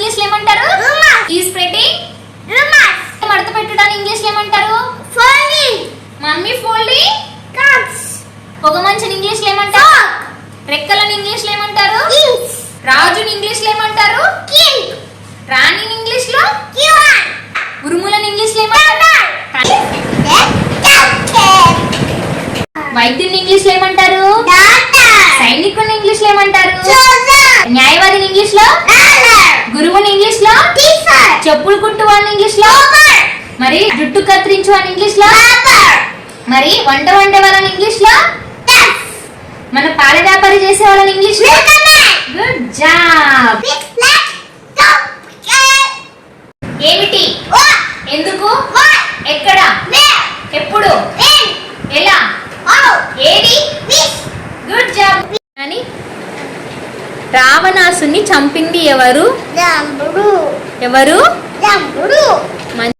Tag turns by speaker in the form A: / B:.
A: English లో ఏమంటారు? ఈ స్ప్రెడింగ్ మడత పెట్టడానికి ఇంగ్లీష్ లో ఏమంటారు?
B: folding.
A: Mummy folding.
B: Cups.
A: పొగమంచుని ఇంగ్లీష్ లో ఏమంటారు? రెక్కలను ఇంగ్లీష్ లో ఏమంటారు?
B: Wings.
A: రాజుని ఇంగ్లీష్ లో ఏమంటారు?
B: King.
A: రాణిని ఇంగ్లీష్ లో?
B: Queen.
A: ఉరుములను ఇంగ్లీష్ లో ఏమంటారు? వైద్యుని ఇంగ్లీష్ లో ఏమంటారు? సైనికుని ఇంగ్లీష్ లో ఏమంటారు? న్యాయవాదిని ఇంగ్లీష్ లో? గురువుని ఇంగ్లీష్ లో? చెప్పులు కుట్టువాడిని ఇంగ్లీష్ లో? మరి జుట్టు కత్తిరించువాడిని ఇంగ్లీష్ లో? మరి వంట వండే వాళ్ళని ఇంగ్లీష్ లో? మన పాల వ్యాపారి చేసే వాళ్ళని ఇంగ్లీష్ లో? Good job. ఏమిటి? ఎందుకు? ఎక్కడ? ఎప్పుడు? ఎలా? ఏది? Good job. అని రావణాసుని చంపింది ఎవరు? ఎవరు?